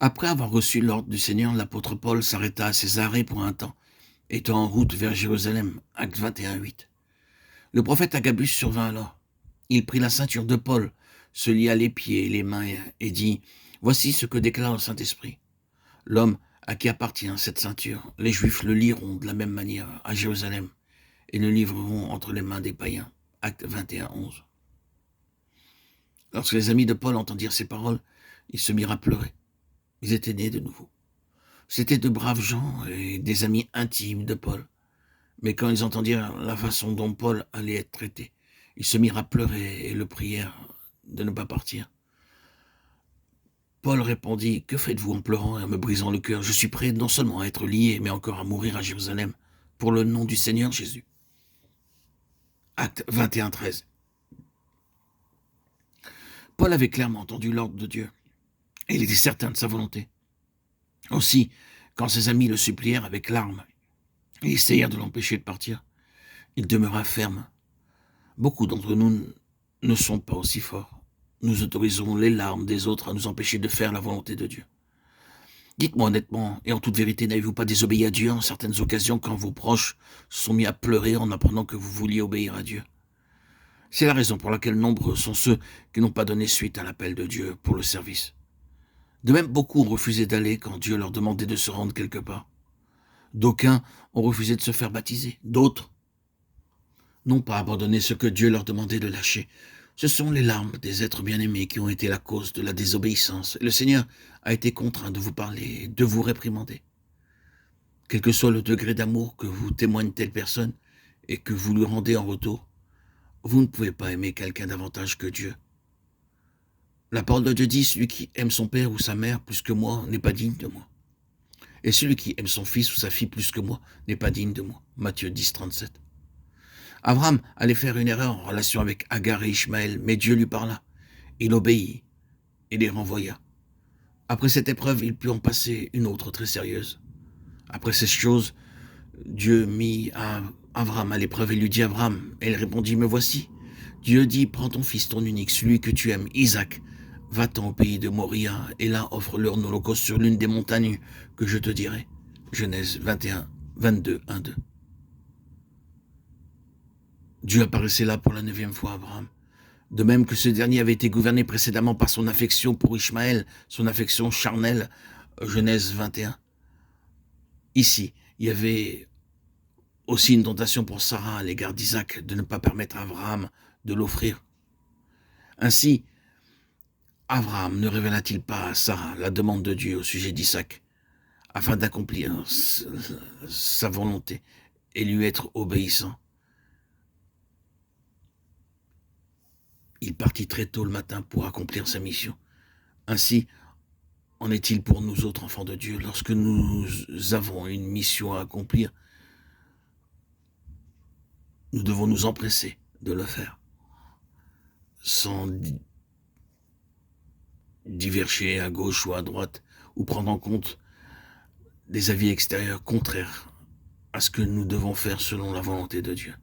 Après avoir reçu l'ordre du Seigneur, l'apôtre Paul s'arrêta à Césarée pour un temps, étant en route vers Jérusalem. Acte 21:8. Le prophète Agabus survint alors. Il prit la ceinture de Paul, se lia les pieds et les mains et dit « Voici ce que déclare le Saint-Esprit. L'homme à qui appartient cette ceinture, les Juifs le lieront de la même manière à Jérusalem et le livreront entre les mains des païens. » Acte 21:11. Lorsque les amis de Paul entendirent ces paroles, ils se mirent à pleurer. Ils étaient nés de nouveau. C'étaient de braves gens et des amis intimes de Paul. Mais quand ils entendirent la façon dont Paul allait être traité, ils se mirent à pleurer et le prièrent de ne pas partir. Paul répondit « Que faites-vous en pleurant et en me brisant le cœur? Je suis prêt non seulement à être lié, mais encore à mourir à Jérusalem pour le nom du Seigneur Jésus. » Acte 21:13. Paul avait clairement entendu l'ordre de Dieu et il était certain de sa volonté. Aussi, quand ses amis le supplièrent avec larmes et essayèrent de l'empêcher de partir, il demeura ferme. Beaucoup d'entre nous ne sont pas aussi forts. Nous autorisons les larmes des autres à nous empêcher de faire la volonté de Dieu. Dites-moi honnêtement et en toute vérité, n'avez-vous pas désobéi à Dieu en certaines occasions quand vos proches se sont mis à pleurer en apprenant que vous vouliez obéir à Dieu? C'est la raison pour laquelle nombreux sont ceux qui n'ont pas donné suite à l'appel de Dieu pour le service. De même, beaucoup ont refusé d'aller quand Dieu leur demandait de se rendre quelque part. D'aucuns ont refusé de se faire baptiser. D'autres n'ont pas abandonné ce que Dieu leur demandait de lâcher. Ce sont les larmes des êtres bien-aimés qui ont été la cause de la désobéissance. Et le Seigneur a été contraint de vous parler, de vous réprimander. Quel que soit le degré d'amour que vous témoigne telle personne et que vous lui rendez en retour, vous ne pouvez pas aimer quelqu'un davantage que Dieu. La parole de Dieu dit « Celui qui aime son père ou sa mère plus que moi n'est pas digne de moi. Et celui qui aime son fils ou sa fille plus que moi n'est pas digne de moi. » Matthieu 10:37. Abraham allait faire une erreur en relation avec Agar et Ishmaël, mais Dieu lui parla. Il obéit et les renvoya. Après cette épreuve, il put en passer une autre très sérieuse. Après ces choses, Dieu mit Abraham à l'épreuve et lui dit « Abraham ». Et il répondit « Me voici ». Dieu dit « Prends ton fils, ton unique, celui que tu aimes, Isaac. Va-t'en au pays de Moria, et là offre-le en holocauste sur l'une des montagnes que je te dirai. » Genèse 21, 22, 1-2. Dieu apparaissait là pour la 9e fois à Abraham. De même que ce dernier avait été gouverné précédemment par son affection pour Ishmaël, son affection charnelle, Genèse 21. Ici, il y avait aussi une tentation pour Sarah à l'égard d'Isaac de ne pas permettre à Abraham de l'offrir. Ainsi, Abraham ne révéla-t-il pas à Sarah la demande de Dieu au sujet d'Isaac, afin d'accomplir sa volonté et lui être obéissant? Il partit très tôt le matin pour accomplir sa mission. Ainsi en est-il pour nous autres enfants de Dieu. Lorsque nous avons une mission à accomplir, nous devons nous empresser de le faire, sans diverger à gauche ou à droite, ou prendre en compte des avis extérieurs contraires à ce que nous devons faire selon la volonté de Dieu.